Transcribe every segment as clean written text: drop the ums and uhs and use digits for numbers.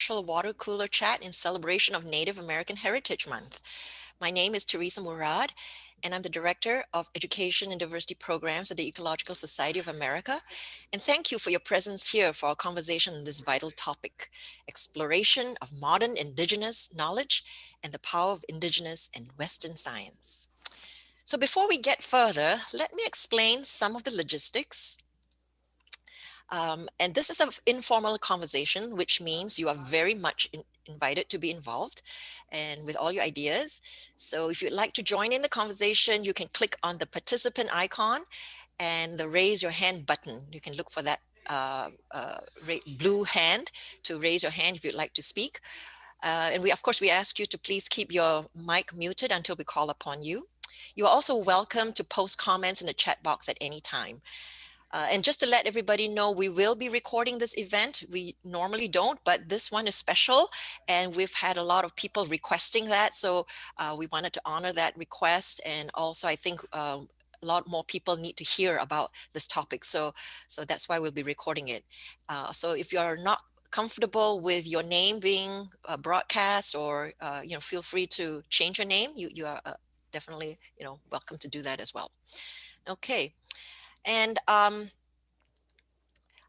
Water Cooler Chat in celebration of Native American Heritage Month. My name is Teresa Murad, and I'm the Director of Education and Diversity Programs at the Ecological Society of America. And thank you for your presence here for our conversation on this vital topic, exploration of modern Indigenous knowledge and the power of Indigenous and Western science. So before we get further, let me explain some of the logistics. And this is an informal conversation, which means you are very much invited to be involved and with all your ideas. So if you'd like to join in the conversation, you can click on the participant icon and the raise your hand button. You can look for that blue hand to raise your hand if you'd like to speak. And of course, we ask you to please keep your mic muted until we call upon you. You are also welcome to post comments in the chat box at any time. And just to let everybody know, we will be recording this event. We normally don't, but this one is special. And we've had a lot of people requesting that. So we wanted to honor that request. And also, I think a lot more people need to hear about this topic. So that's why we'll be recording it. So if you're not comfortable with your name being broadcast, or feel free to change your name. You are definitely welcome to do that as well. Okay. And I'd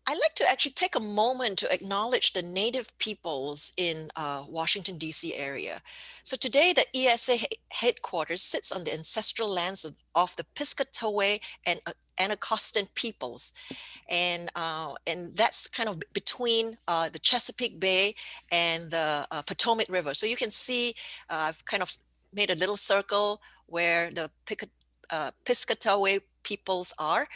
like to actually take a moment to acknowledge the Native peoples in Washington, D.C. area. So today, the ESA headquarters sits on the ancestral lands of the Piscataway and Anacostan peoples. And that's kind of between the Chesapeake Bay and the Potomac River. So you can see I've kind of made a little circle where the Piscataway peoples are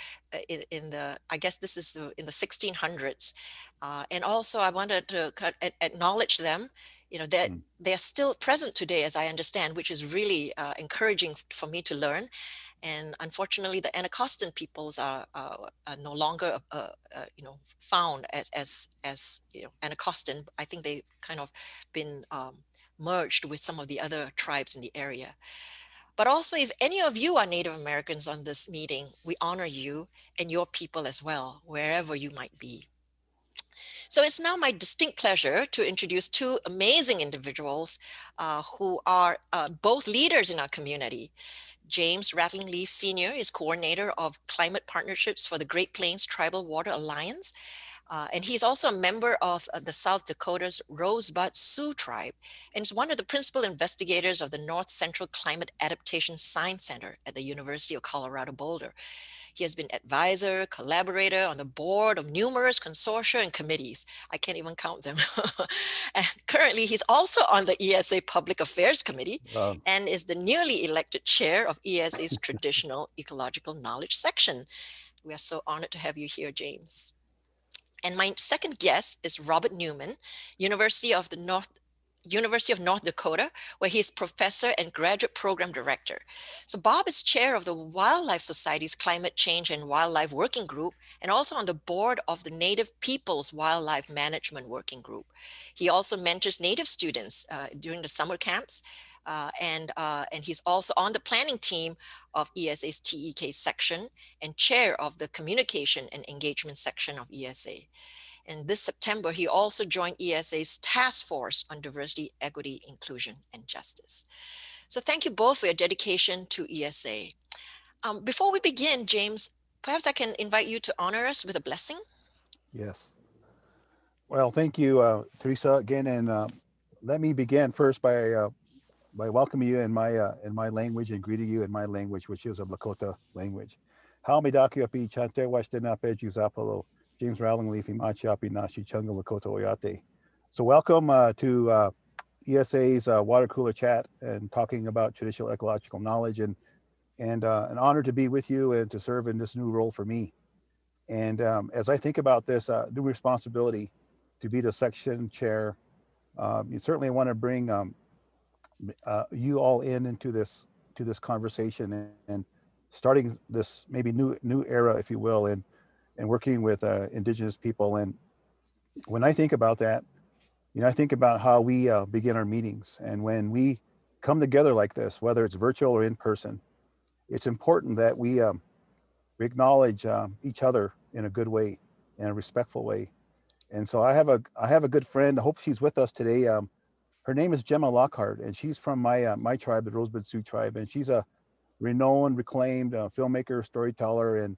in the, I guess this is in the 1600s. And also I wanted to acknowledge them, that they're still present today, as I understand, which is really encouraging for me to learn. And unfortunately, the Anacostan peoples are no longer, found as Anacostan. I think they kind of been merged with some of the other tribes in the area. But also, if any of you are Native Americans on this meeting, we honor you and your people as well, wherever you might be. So it's now my distinct pleasure to introduce two amazing individuals who are both leaders in our community. James Rattling Leaf Sr. is coordinator of climate partnerships for the Great Plains Tribal Water Alliance. And he's also a member of the South Dakota's Rosebud Sioux Tribe, and is one of the principal investigators of the North Central Climate Adaptation Science Center at the University of Colorado-Boulder. He has been advisor, collaborator on the board of numerous consortia and committees. I can't even count them. And currently, he's also on the ESA Public Affairs Committee and is the newly elected chair of ESA's Traditional Ecological Knowledge section. We are so honored to have you here, James. And my second guest is Robert Newman, University of North Dakota, where he is professor and graduate program director. So Bob is chair of the Wildlife Society's Climate Change and Wildlife Working Group, and also on the board of the Native Peoples Wildlife Management Working Group. He also mentors Native students during the summer camps, and he's also on the planning team of ESA's TEK section and chair of the communication and engagement section of ESA. And this September, he also joined ESA's task force on diversity, equity, inclusion, and justice. So thank you both for your dedication to ESA. Before we begin, James, perhaps I can invite you to honor us with a blessing. Yes. Well, thank you, Teresa, again, and let me begin first by welcoming you in my language and greeting you in my language, which is a Lakota language. Haumidaki api chante washdenape juzapalo, James Rattling Leaf imachi api nashi chunga Lakota oyate. So welcome to ESA's water cooler chat and talking about traditional ecological knowledge, and an honor to be with you and to serve in this new role for me. And as I think about this new responsibility to be the section chair, you certainly want to bring you all into this conversation, and starting this maybe new era, if you will, and working with indigenous people. And when I think about that, I think about how we begin our meetings, and when we come together like this, whether it's virtual or in person, it's important that we acknowledge each other in a good way, in a respectful way, And so I have a good friend. I hope she's with us today. Her name is Gemma Lockhart, and she's from my tribe, the Rosebud Sioux Tribe, and she's a renowned, reclaimed filmmaker, storyteller, and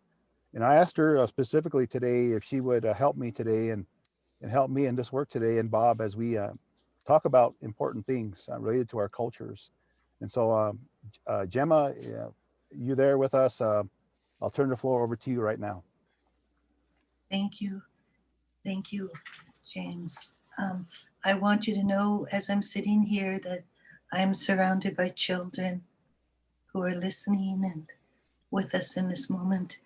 I asked her specifically today if she would help me today and help me in this work today and Bob as we talk about important things related to our cultures. And so, Gemma, you there with us? I'll turn the floor over to you right now. Thank you. Thank you, James. I want you to know as I'm sitting here that I'm surrounded by children who are listening and with us in this moment.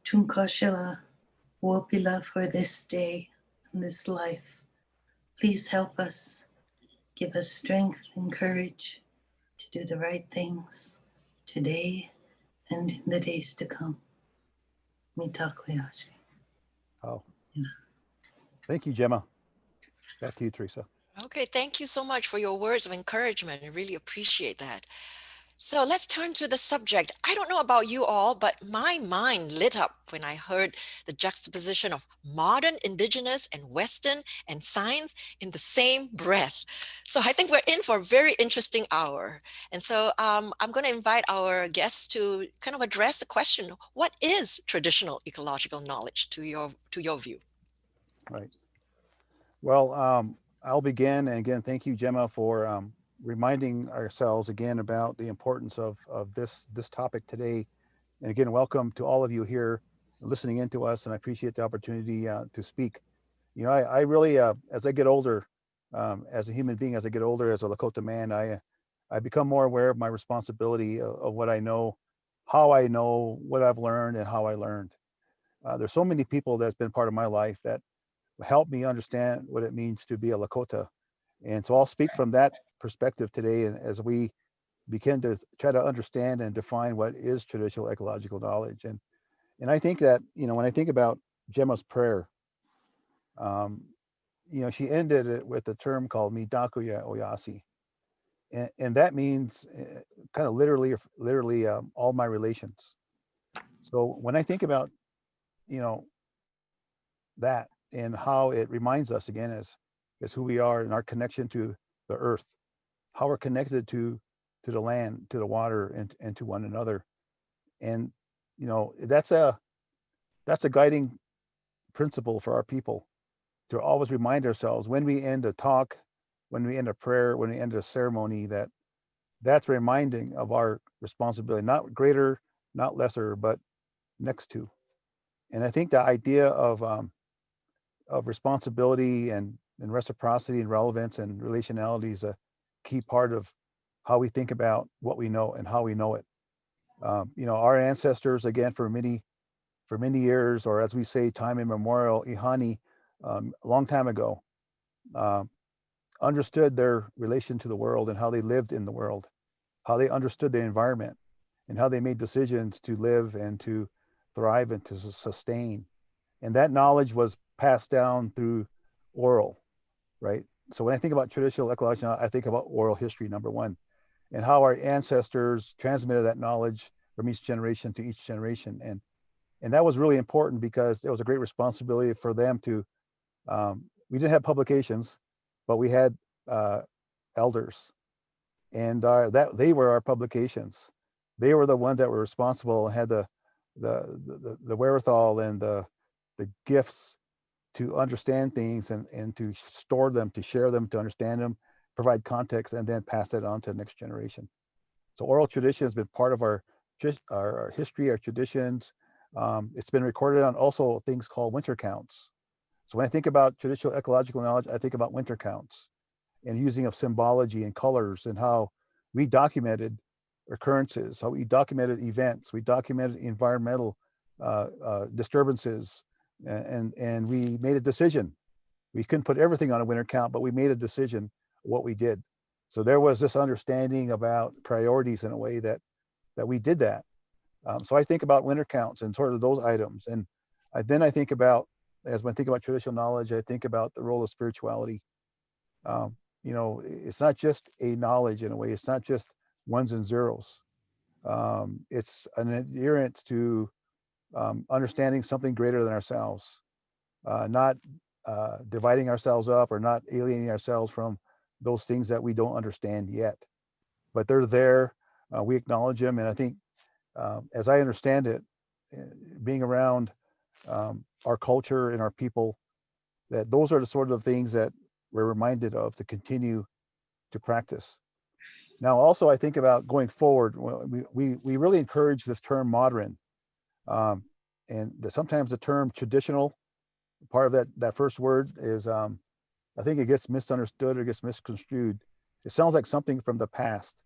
Tunkoshila Wopila for this day and this life. Please help us. Give us strength and courage to do the right things today and in the days to come. Mitakoyashi. Oh, thank you, Gemma. Back to you, Teresa. Okay, thank you so much for your words of encouragement. I really appreciate that. So let's turn to the subject. I don't know about you all, but my mind lit up when I heard the juxtaposition of modern, indigenous, and Western and science in the same breath. So I think we're in for a very interesting hour. And so I'm going to invite our guests to kind of address the question, what is traditional ecological knowledge to your view? Right. Well, I'll begin. And again, thank you, Gemma, for reminding ourselves again about the importance of this topic today. And again, welcome to all of you here listening in to us. And I appreciate the opportunity to speak. You know, I really, as I get older, as a human being, as I get older, as a Lakota man, I become more aware of my responsibility of what I know, how I know, what I've learned, and how I learned. There's so many people that's been part of my life that help me understand what it means to be a Lakota. And so I'll speak from that perspective today, and as we begin to try to understand and define what is traditional ecological knowledge. And I think that, you know, when I think about Gemma's prayer, um, you know, she ended it with a term called Midakuya Oyasi. And that means kind of literally all my relations. So when I think about, you know, that and how it reminds us again as who we are and our connection to the earth, how we're connected to the land, to the water, and to one another. And you know, that's a guiding principle for our people to always remind ourselves when we end a talk, when we end a prayer, when we end a ceremony, that that's reminding of our responsibility, not greater, not lesser, but next to. And I think the idea of responsibility and reciprocity and relevance and relationality is a key part of how we think about what we know and how we know it. You know, our ancestors, again, for many years, or as we say, time immemorial, Ihani, a long time ago, uh, understood their relation to the world and how they lived in the world, how they understood the environment, and how they made decisions to live and to thrive and to sustain. And that knowledge was passed down through oral, right? So when I think about traditional ecological, I think about oral history, number one, and how our ancestors transmitted that knowledge from each generation to each generation. And that was really important because it was a great responsibility for them to, we didn't have publications, but we had uh, elders, and that they were our publications. They were the ones that were responsible and had the wherewithal and the gifts to understand things and to store them, to share them, to understand them, provide context, and then pass it on to the next generation. So oral tradition has been part of our history, our traditions. It's been recorded on also things called winter counts. So when I think about traditional ecological knowledge, I think about winter counts and using of symbology and colors and how we documented occurrences, how we documented events, we documented environmental disturbances, and we made a decision. We couldn't put everything on a winter count, but we made a decision what we did. So there was this understanding about priorities in a way that we did that. So I think about winter counts and sort of those items, and then I think about, as when I think about traditional knowledge, I think about the role of spirituality. Um, you know, it's not just a knowledge in a way. It's not just ones and zeros. It's an adherence to understanding something greater than ourselves. not dividing ourselves up or not alienating ourselves from those things that we don't understand yet. But they're there. We acknowledge them. And I think, as I understand it, being around our culture and our people, that those are the sort of things that we're reminded of to continue to practice. Now, also, I think about going forward. We really encourage this term modern, and sometimes the term traditional, part of that first word is, I think it gets misunderstood or gets misconstrued. It sounds like something from the past,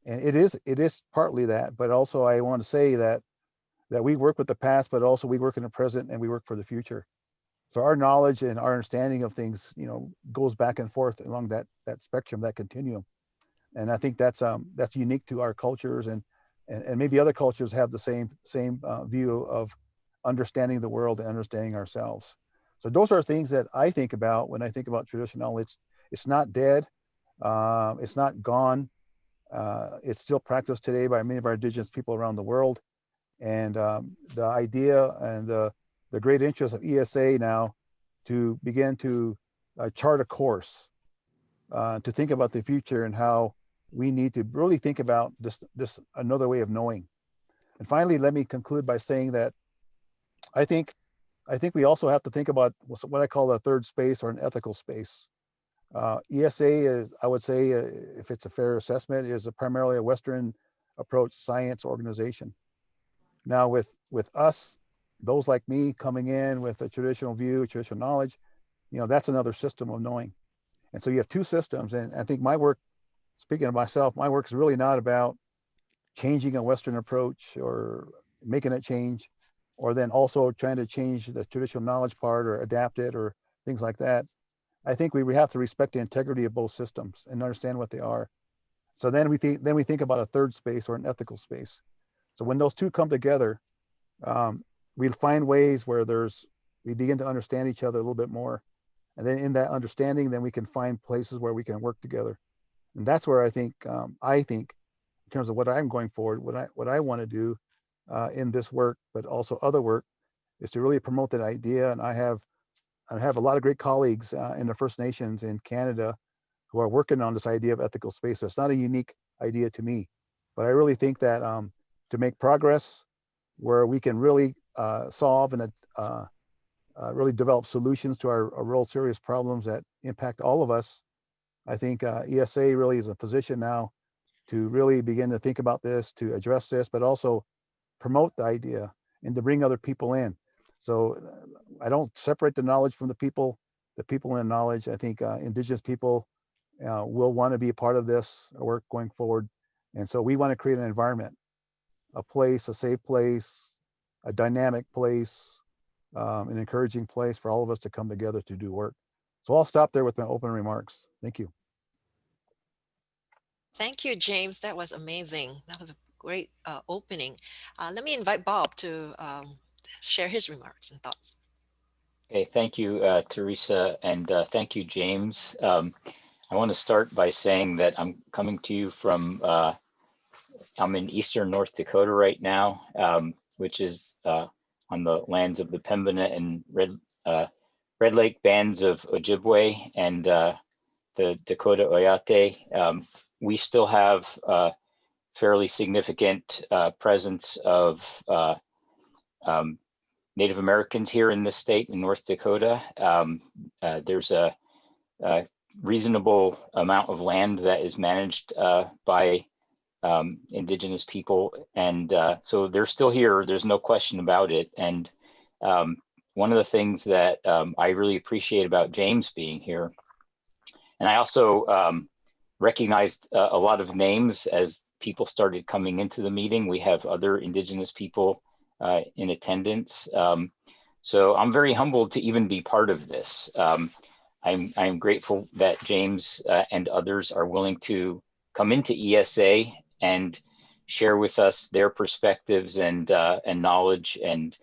and it is partly that, but also I want to say that we work with the past, but also we work in the present and we work for the future. So our knowledge and our understanding of things, goes back and forth along that spectrum, that continuum. And I think that's unique to our cultures, and maybe other cultures have the same view of understanding the world and understanding ourselves. So those are things that I think about when I think about traditional. It's not dead, it's not gone. It's still practiced today by many of our indigenous people around the world. And the idea and the great interest of ESA now to begin to chart a course, to think about the future and how we need to really think about this another way of knowing. And finally, let me conclude by saying that I think we also have to think about what I call a third space or an ethical space. ESA is, I would say, if it's a fair assessment, is primarily a Western approach science organization. Now, with us, those like me coming in with a traditional view, traditional knowledge, that's another system of knowing. And so you have two systems. And I think my work, speaking of myself, my work is really not about changing a Western approach or making it change, or then also trying to change the traditional knowledge part or adapt it or things like that. I think we have to respect the integrity of both systems and understand what they are. So then we think about a third space or an ethical space. So when those two come together, we find ways where we begin to understand each other a little bit more. And then in that understanding, then we can find places where we can work together. And that's where I think in terms of what I'm going forward, what I want to do in this work, but also other work, is to really promote that idea. And I have a lot of great colleagues in the First Nations in Canada who are working on this idea of ethical space. So it's not a unique idea to me, but I really think that to make progress where we can really solve and really develop solutions to our real serious problems that impact all of us, I think ESA really is a position now to really begin to think about this, to address this, but also promote the idea and to bring other people in. So I don't separate the knowledge from the people in knowledge. I think Indigenous people will want to be a part of this work going forward. And so we want to create an environment, a place, a safe place, a dynamic place, an encouraging place for all of us to come together to do work. So I'll stop there with my open remarks. Thank you. Thank you, James. That was amazing. That was a great opening. Let me invite Bob to share his remarks and thoughts. Okay, thank you, Teresa, and thank you, James. I want to start by saying that I'm coming to you from, I'm in eastern North Dakota right now, which is on the lands of the Pembina and Red Lake bands of Ojibwe and the Dakota Oyate. We still have fairly significant presence of Native Americans here in this state in North Dakota. There's a reasonable amount of land that is managed by Indigenous people, and so they're still here. There's no question about it. And one of the things that I really appreciate about James being here, and I also recognized a lot of names as people started coming into the meeting. We have other Indigenous people in attendance. So I'm very humbled to even be part of this. I'm grateful that James and others are willing to come into ESA and share with us their perspectives and knowledge and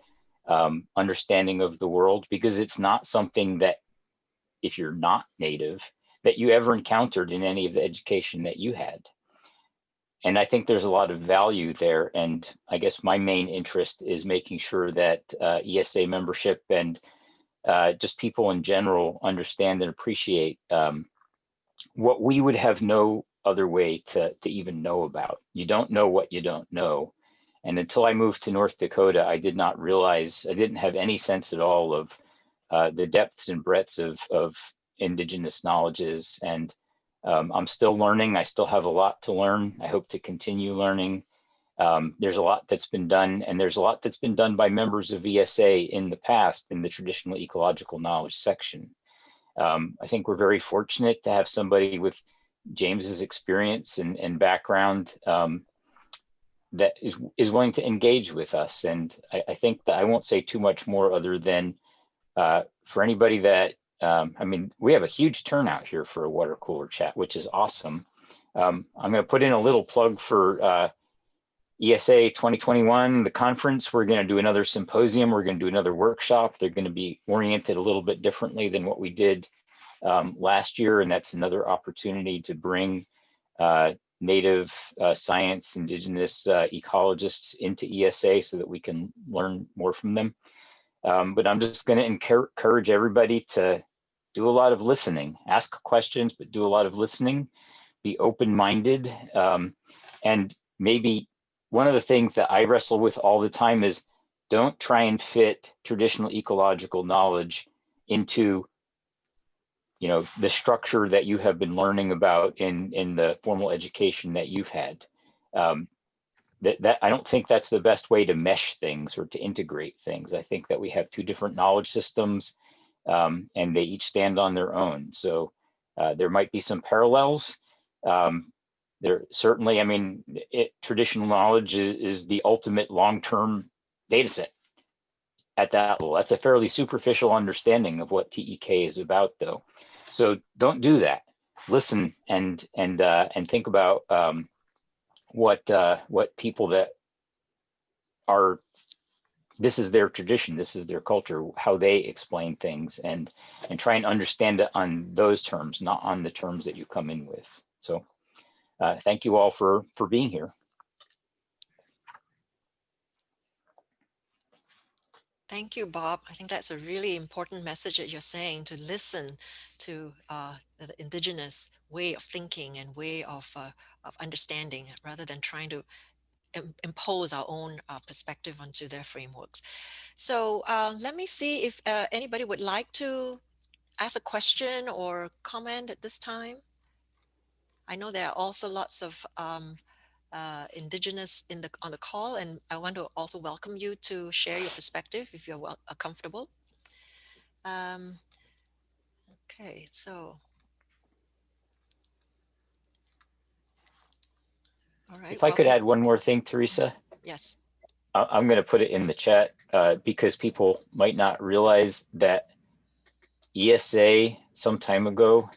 understanding of the world, because it's not something that, if you're not Native, that you ever encountered in any of the education that you had. And I think there's a lot of value there. And I guess my main interest is making sure that ESA membership and just people in general understand and appreciate what we would have no other way to even know about. You don't know what you don't know. And until I moved to North Dakota, I did not realize, I didn't have any sense at all of the depths and breadths of Indigenous knowledges. And I'm still learning. I still have a lot to learn. I hope to continue learning. There's a lot that's been done, and there's a lot that's been done by members of ESA in the past in the Traditional Ecological Knowledge section. I think we're very fortunate to have somebody with James's experience and background that is willing to engage with us. And I think that I won't say too much more other than for anybody that, I mean, we have a huge turnout here for a water cooler chat, which is awesome. I'm going to put in a little plug for ESA 2021, the conference. We're going to do another symposium. We're going to do another workshop. They're going to be oriented a little bit differently than what we did last year. And that's another opportunity to bring Native science, Indigenous ecologists into ESA so that we can learn more from them. But I'm just going to encourage everybody to do a lot of listening, ask questions, but do a lot of listening, be open-minded. And maybe one of the things that I wrestle with all the time is don't try and fit traditional ecological knowledge into, you know, the structure that you have been learning about in the formal education that you've had. That I don't think that's the best way to mesh things or to integrate things. I think that we have two different knowledge systems, and they each stand on their own. So there might be some parallels. There certainly, I mean, traditional knowledge is the ultimate long-term data set at that level. That's a fairly superficial understanding of what TEK is about, though. So don't do that. Listen and think about what people that are, this is their tradition, this is their culture, how they explain things, and try and understand it on those terms, not on the terms that you come in with. So thank you all for being here. Thank you, Bob. I think that's a really important message that you're saying, to listen to the Indigenous way of thinking and way of understanding, rather than trying to impose our own perspective onto their frameworks. So let me see if anybody would like to ask a question or comment at this time. I know there are also lots of Indigenous on the call, and I want to also welcome you to share your perspective if you're comfortable. Okay, so all right. If I could add one more thing, Teresa. Yes. I'm going to put it in the chat because people might not realize that ESA some time ago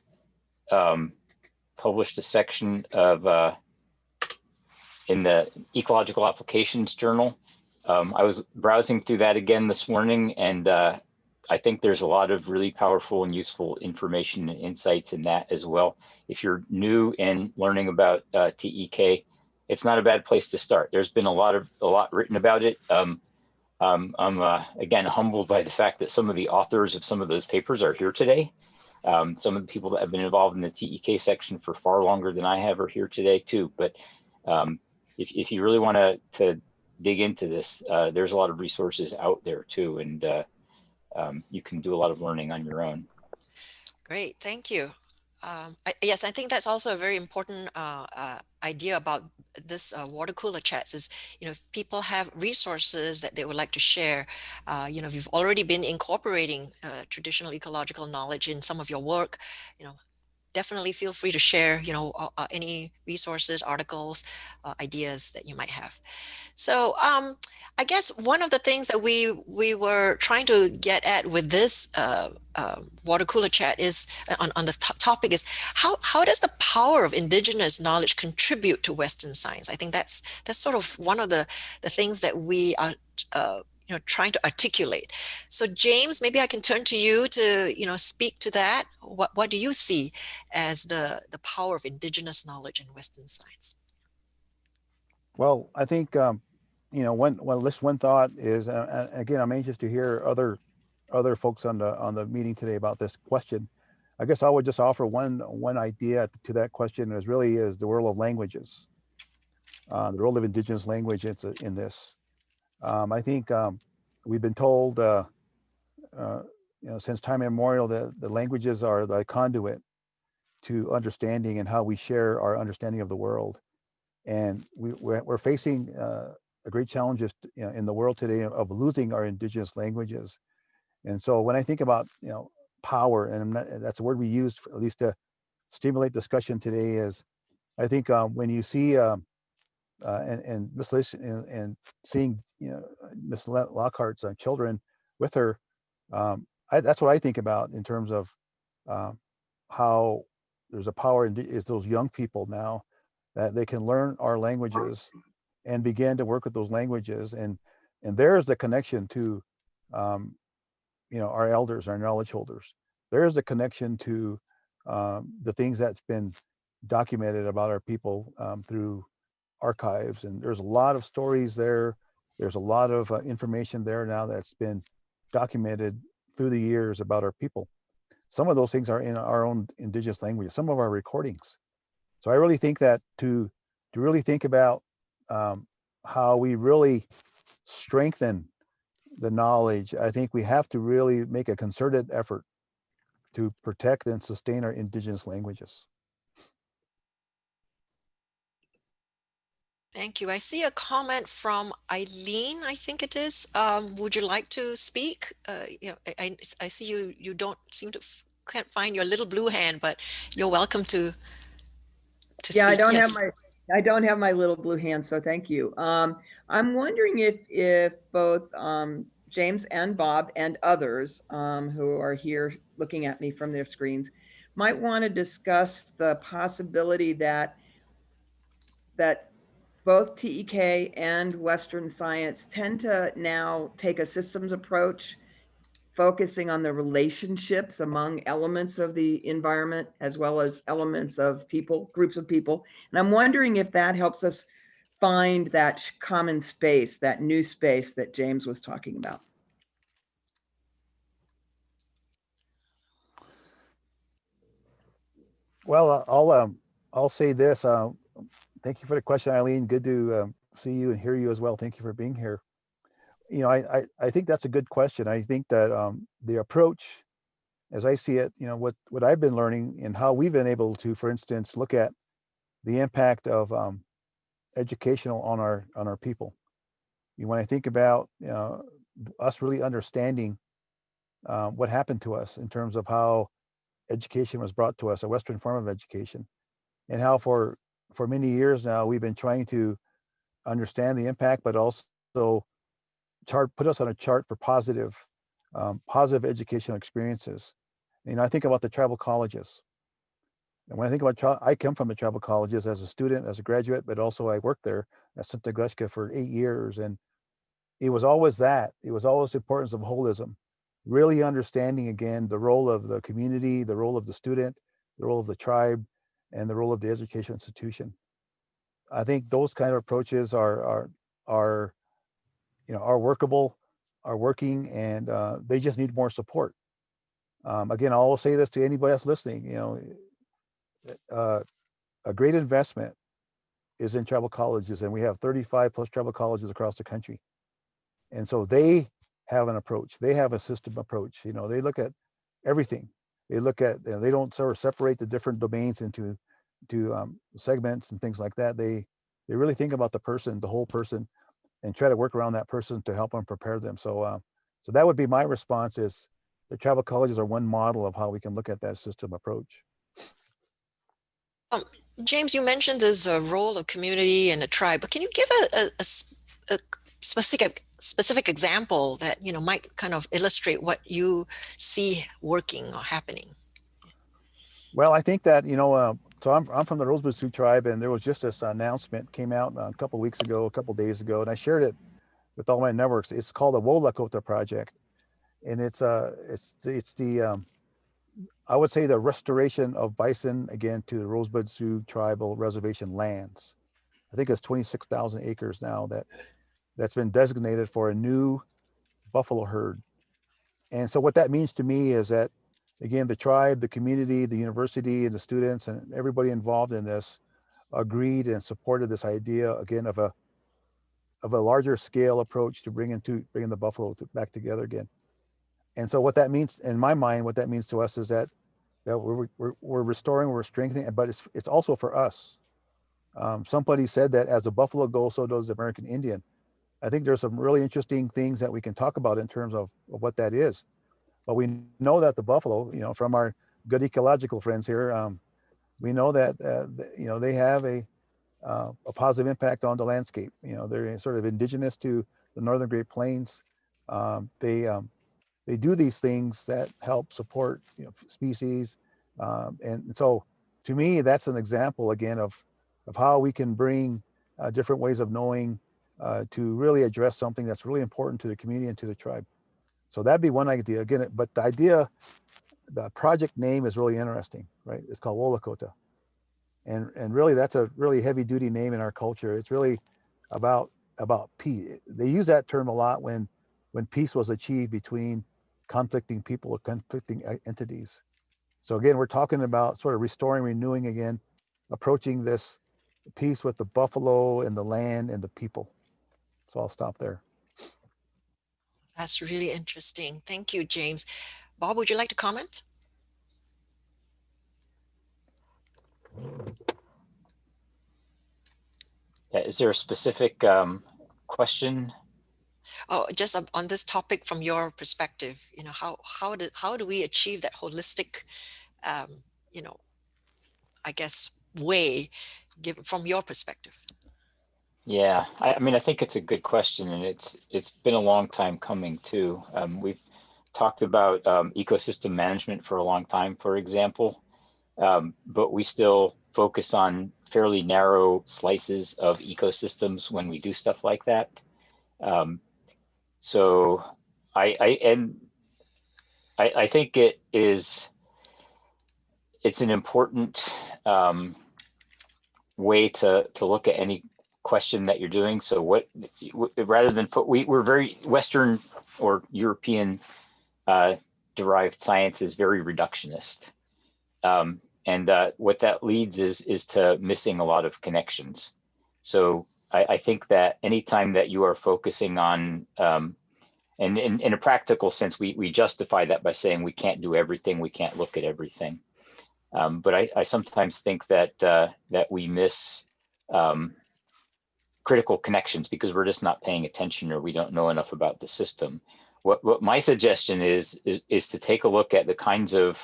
published a section of in the Ecological Applications Journal. I was browsing through that again this morning, and I think there's a lot of really powerful and useful information and insights in that as well. If you're new and learning about TEK, it's not a bad place to start. There's been a lot written about it. I'm again humbled by the fact that some of the authors of some of those papers are here today. Some of the people that have been involved in the TEK section for far longer than I have are here today too. But if you really want to dig into this, there's a lot of resources out there too, and you can do a lot of learning on your own. Great, thank you. Yes, I think that's also a very important idea about this water cooler chats is, you know, if people have resources that they would like to share, you know, if you've already been incorporating traditional ecological knowledge in some of your work, you know, definitely feel free to share, you know, any resources, articles, ideas that you might have. So I guess one of the things that we were trying to get at with this water cooler chat is on the topic is how does the power of Indigenous knowledge contribute to Western science? I think that's sort of one of the things that we are you know, trying to articulate. So James, maybe I can turn to you to, you know, speak to that. What do you see as the power of Indigenous knowledge in Western science? Well, I think you know, this one thought is, again, I'm anxious to hear other other folks on the meeting today about this question. I guess I would just offer one idea to that question is really is the role of languages, the role of indigenous language in this. I think we've been told, since time immemorial that the languages are the conduit to understanding and how we share our understanding of the world. And we're facing a great challenges in the world today of losing our indigenous languages. And so when I think about power, and that's a word we use for, at least to stimulate discussion today, is I think when you see and Miss Liz and seeing Miss Lockhart's children with her, that's what I think about in terms of how there's a power is those young people now that they can learn our languages and begin to work with those languages, and there's the connection to our elders, our knowledge holders. There's the connection to the things that's been documented about our people through archives, and there's a lot of stories there. There's a lot of information there now that's been documented through the years about our people. Some of those things are in our own indigenous languages, some of our recordings. So I really think that to really think about how we really strengthen the knowledge, I think we have to really make a concerted effort to protect and sustain our indigenous languages. Thank you. I see a comment from Eileen, I think it is. Would you like to speak? I see you don't seem to can't find your little blue hand, but you're welcome to Yeah, speak. Yes. I don't have my little blue hand, so thank you. I'm wondering if both James and Bob and others who are here looking at me from their screens might want to discuss the possibility that both TEK and Western science tend to now take a systems approach, focusing on the relationships among elements of the environment as well as elements of people, groups of people. And I'm wondering if that helps us find that common space, that new space that James was talking about. Well, I'll say this. Thank you for the question, Eileen. Good to see you and hear you as well. Thank you for being here. I think that's a good question. I think that the approach, as I see it, what I've been learning and how we've been able to, for instance, look at the impact of educational on our people. When I think about us really understanding what happened to us in terms of how education was brought to us, a Western form of education, and how for many years now we've been trying to understand the impact, but also put us on a chart for positive educational experiences. I think about the tribal colleges. And when I think about I come from the tribal colleges as a student, as a graduate, but also I worked there at Santa Gleshka for 8 years. And it was always the importance of holism, really understanding again the role of the community, the role of the student, the role of the tribe, and the role of the education institution. I think those kind of approaches are workable, are working, and they just need more support. Again, I'll say this to anybody else listening, a great investment is in tribal colleges, and we have 35 plus tribal colleges across the country. And so they have an approach, they have a system approach. They look at everything. They look at, they don't sort of separate the different domains into segments and things like that. They really think about the person, the whole person, and try to work around that person to help them prepare them. So that would be my response, is the tribal colleges are one model of how we can look at that system approach. James, you mentioned there's a role of community and a tribe, but can you give a specific example that might kind of illustrate what you see working or happening? Well, I think that so I'm from the Rosebud Sioux Tribe, and there was just this announcement came out a couple days ago, and I shared it with all my networks. It's called the Wolakota Project, and it's the I would say the restoration of bison again to the Rosebud Sioux Tribal Reservation lands. I think it's 26,000 acres now that's been designated for a new buffalo herd. And so what that means to me is that, again, the tribe, the community, the university, and the students, and everybody involved in this agreed and supported this idea, again, of a larger scale approach to bringing the buffalo back together again. And so what that means, in my mind, what that means to us is that we're restoring, we're strengthening, but it's also for us. Somebody said that as the buffalo goes, so does the American Indian. I think there's some really interesting things that we can talk about in terms of what that is. But we know that the buffalo, from our good ecological friends here, we know that they have a positive impact on the landscape. They're sort of indigenous to the northern Great Plains. They do these things that help support species, and so to me that's an example again of how we can bring different ways of knowing to really address something that's really important to the community and to the tribe. So that'd be one idea again, but the project name is really interesting, right? It's called Wolakota. And really that's a really heavy duty name in our culture. It's really about peace. They use that term a lot when peace was achieved between conflicting people or conflicting entities. So again, we're talking about sort of restoring, renewing again, approaching this peace with the buffalo and the land and the people. So I'll stop there. That's really interesting. Thank you, James. Bob, would you like to comment? Yeah, is there a specific question? Oh, just on this topic from your perspective, how do we achieve that holistic, you know, I guess, way, given from your perspective? Yeah, I mean, I think it's a good question, and it's been a long time coming too. We've talked about ecosystem management for a long time, for example, but we still focus on fairly narrow slices of ecosystems when we do stuff like that. So I think it's an important way to look at any question that you're doing. So rather than we're very Western or European derived science is very reductionist. And what that leads is to missing a lot of connections. So I think that anytime that you are focusing on, and in a practical sense, we justify that by saying we can't do everything, we can't look at everything. But I sometimes think that we miss critical connections because we're just not paying attention or we don't know enough about the system. What my suggestion is to take a look at the kinds of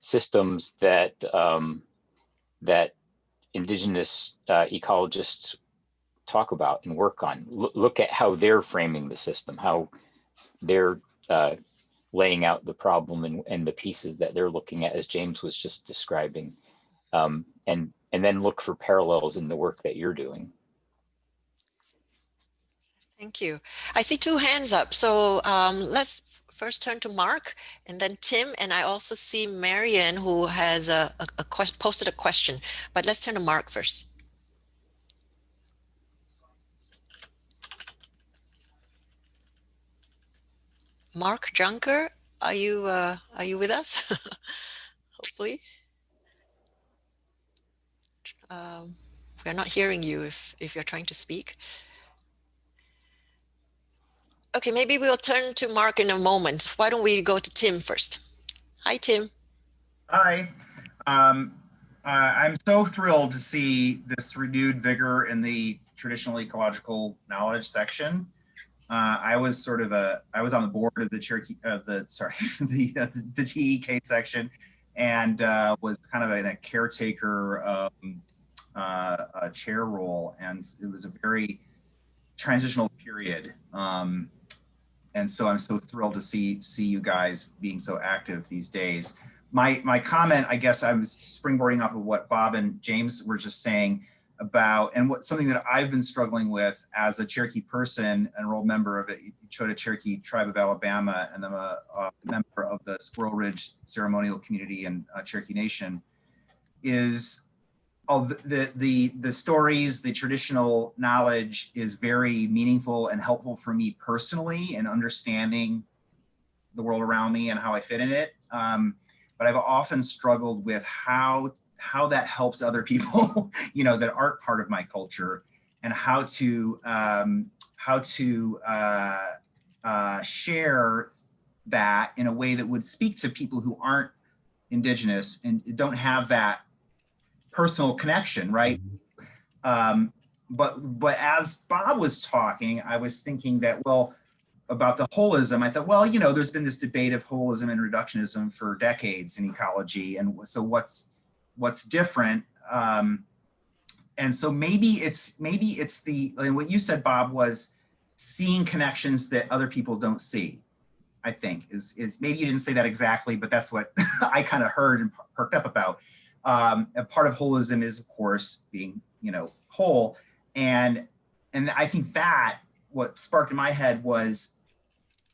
systems that Indigenous ecologists talk about and work on. Look at how they're framing the system, how they're laying out the problem and the pieces that they're looking at, as James was just describing, and then look for parallels in the work that you're doing. Thank you. I see two hands up. So let's first turn to Mark and then Tim. And I also see Marian who has posted a question, but let's turn to Mark first. Mark Junker, are you with us? Hopefully. We're not hearing you if you're trying to speak. Okay, maybe we'll turn to Mark in a moment. Why don't we go to Tim first? Hi, Tim. Hi. I'm so thrilled to see this renewed vigor in the traditional ecological knowledge section. I was on the board of the the TEK section, and was kind of in a caretaker chair role, and it was a very transitional period. And so I'm so thrilled to see you guys being so active these days. My comment, I guess I was springboarding off of what Bob and James were just saying about, and something that I've been struggling with as a Cherokee person, an enrolled member of the Chota Cherokee Tribe of Alabama, and I'm a member of the Squirrel Ridge ceremonial community in Cherokee Nation, is the stories, the traditional knowledge is very meaningful and helpful for me personally in understanding the world around me and how I fit in it. But I've often struggled with how that helps other people, you know, that aren't part of my culture, and how to share that in a way that would speak to people who aren't Indigenous and don't have that personal connection, right? But as Bob was talking, I was thinking that, well, about the holism, I thought, well, you know, there's been this debate of holism and reductionism for decades in ecology, and so what's different? And so maybe it's the, like what you said, Bob, was seeing connections that other people don't see. I think is maybe you didn't say that exactly, but that's what I kind of heard and perked up about. A part of holism is, of course, being, you know, whole, and I think that what sparked in my head was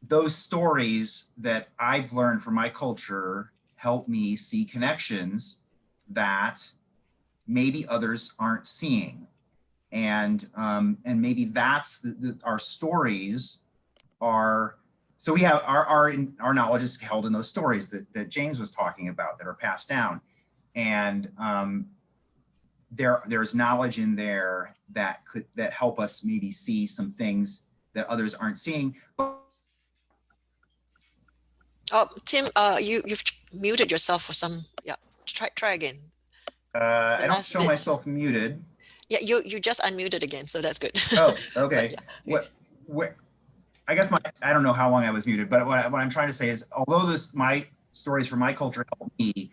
those stories that I've learned from my culture help me see connections that maybe others aren't seeing, and maybe that's our stories are. So we have our knowledge is held in those stories that James was talking about that are passed down, and there's knowledge in there that help us maybe see some things that others aren't seeing. Oh, Tim, you've muted yourself for some. Yeah, try again. I don't show myself muted. Yeah, you just unmuted again, so that's good. Oh, okay. Yeah. What? I guess I don't know how long I was muted, but what I'm trying to say is, although my stories from my culture help me,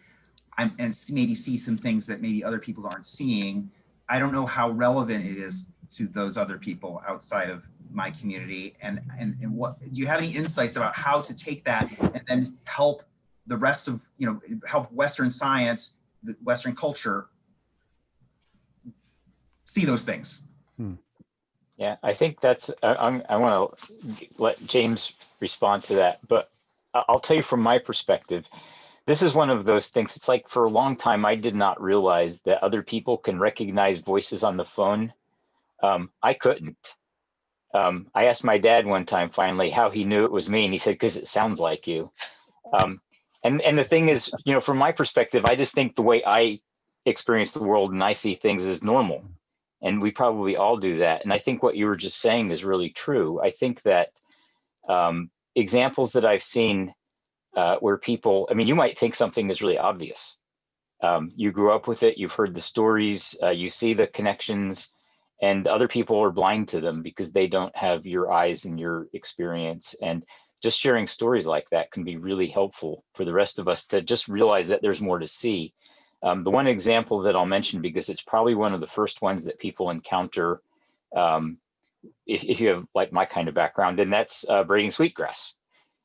and maybe see some things that maybe other people aren't seeing, I don't know how relevant it is to those other people outside of my community. And what, do you have any insights about how to take that and then help the rest of, you know, help Western science, the Western culture see those things? Yeah, I think that's, I want to let James respond to that, but I'll tell you from my perspective, this is one of those things. It's like, for a long time, I did not realize that other people can recognize voices on the phone. I couldn't. I asked my dad one time, finally, how he knew it was me, and he said, because it sounds like you. And the thing is, you know, from my perspective, I just think the way I experience the world and I see things is normal. And we probably all do that. And I think what you were just saying is really true. I think that examples that I've seen where people, I mean, you might think something is really obvious. You grew up with it, you've heard the stories, you see the connections, and other people are blind to them because they don't have your eyes and your experience. And just sharing stories like that can be really helpful for the rest of us to just realize that there's more to see. The one example that I'll mention, because it's probably one of the first ones that people encounter if you have like my kind of background, and that's braiding sweetgrass,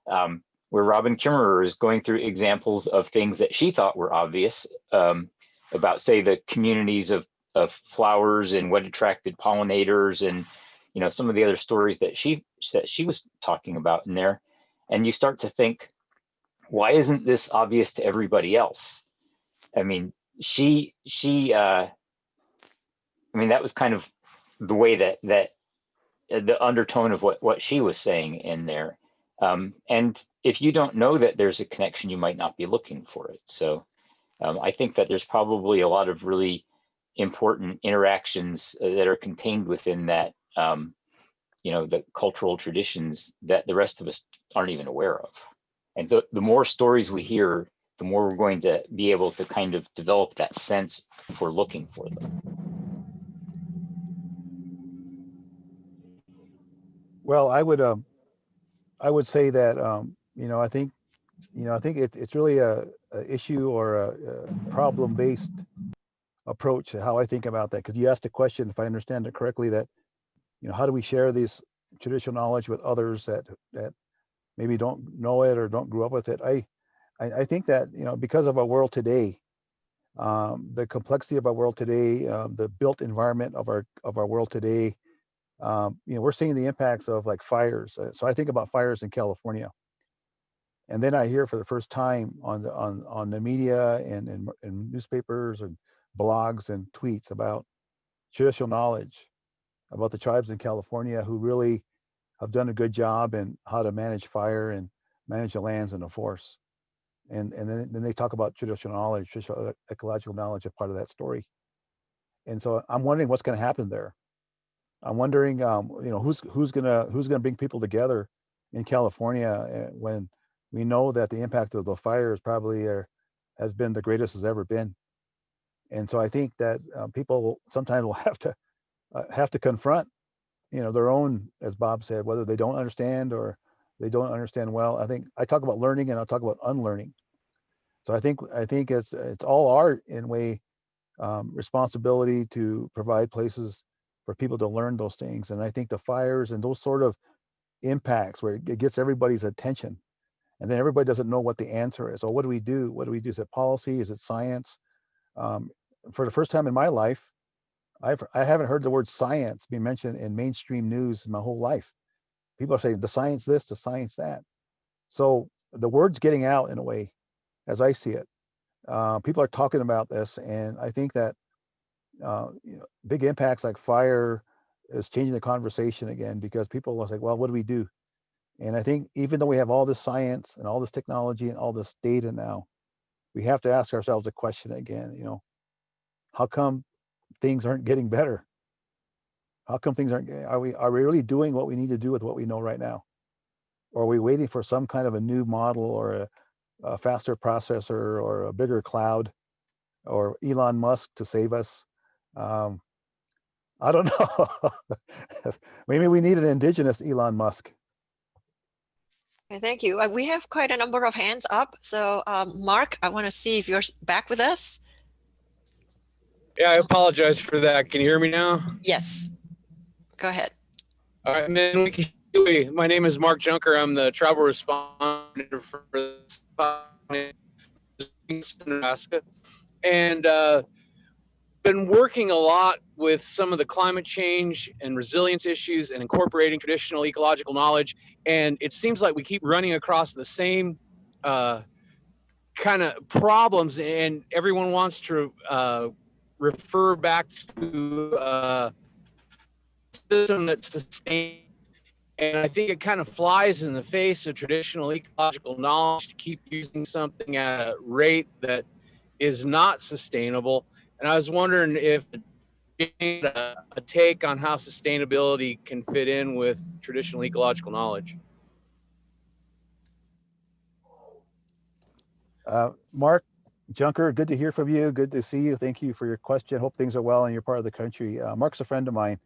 where Robin Kimmerer is going through examples of things that she thought were obvious about, say, the communities of flowers and what attracted pollinators, and, you know, some of the other stories that she was talking about in there. And you start to think, why isn't this obvious to everybody else? I mean, I mean, that was kind of the way that the undertone of what she was saying in there. And if you don't know that there's a connection, you might not be looking for it. So I think that there's probably a lot of really important interactions that are contained within that, you know, the cultural traditions that the rest of us aren't even aware of. And the more stories we hear, the more we're going to be able to kind of develop that sense for looking for them. Well, I would say that you know, I think it's really a issue or a problem-based approach to how I think about that. Because you asked a question, if I understand it correctly, that, you know, how do we share this traditional knowledge with others that maybe don't know it or don't grow up with it? I think that, you know, because of our world today, the complexity of our world today, the built environment of our world today, you know, we're seeing the impacts of like fires. So I think about fires in California, and then I hear for the first time on the media and newspapers and blogs and tweets about traditional knowledge about the tribes in California who really have done a good job in how to manage fire and manage the lands and the forests. And then they talk about traditional knowledge, traditional ecological knowledge, as part of that story. And so I'm wondering what's going to happen there. I'm wondering, who's gonna bring people together in California when we know that the impact of the fires probably has been the greatest has ever been. And so I think that people sometimes will have to confront, their own, as Bob said, whether they don't understand or they don't understand well. I think I talk about learning and I'll talk about unlearning. So I think it's all our in a way responsibility to provide places for people to learn those things. And I think the fires and those sort of impacts where it gets everybody's attention, and then everybody doesn't know what the answer is. So what do we do? What do we do? Is it policy? Is it science? Um, for the first time in my life, I haven't heard the word science be mentioned in mainstream news in my whole life. People are saying the science this, the science that. So the word's getting out in a way, as I see it. People are talking about this, and I think that big impacts like fire is changing the conversation again, because people are like, well, what do we do? And I think even though we have all this science and all this technology and all this data now, we have to ask ourselves a question again, how come things aren't getting better? How come things aren't, are we really doing what we need to do with what we know right now? Or are we waiting for some kind of a new model, or a faster processor, or a bigger cloud, or Elon Musk to save us? Um, I don't know. Maybe we need an indigenous Elon Musk. Okay, thank you. We have quite a number of hands up. So, Mark, I want to see if you're back with us. Yeah, I apologize for that. Can you hear me now? Yes, go ahead. All right, man. My name is Mark Junker. I'm the travel respondent for Nebraska, and been working a lot with some of the climate change and resilience issues and incorporating traditional ecological knowledge. And it seems like we keep running across the same kind of problems, and everyone wants to refer back to a system that's sustainable. And I think it kind of flies in the face of traditional ecological knowledge to keep using something at a rate that is not sustainable. And I was wondering if a take on how sustainability can fit in with traditional ecological knowledge. Mark Junker, good to hear from you. Good to see you. Thank you for your question. Hope things are well in your part of the country. Mark's a friend of mine.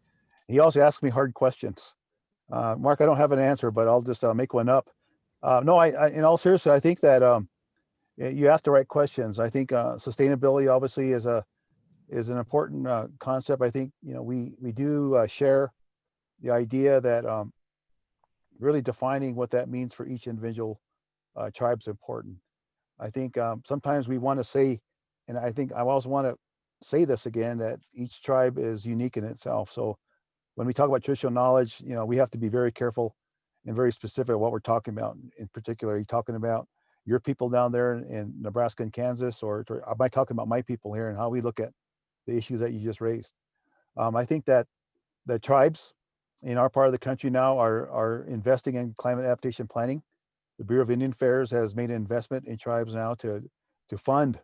He also asks me hard questions. Mark, I don't have an answer, but I'll just make one up. No, in all seriousness, I think that you asked the right questions. I think sustainability obviously is an important concept. I think we do share the idea that really defining what that means for each individual tribe is important. I think sometimes we want to say, and I think I also want to say this again, that each tribe is unique in itself. So when we talk about traditional knowledge, we have to be very careful and very specific what we're talking about. In particular, are you talking about your people down there in Nebraska and Kansas, or am I talking about my people here and how we look at the issues that you just raised? I think that the tribes in our part of the country now are investing in climate adaptation planning. The Bureau of Indian Affairs has made an investment in tribes now to fund,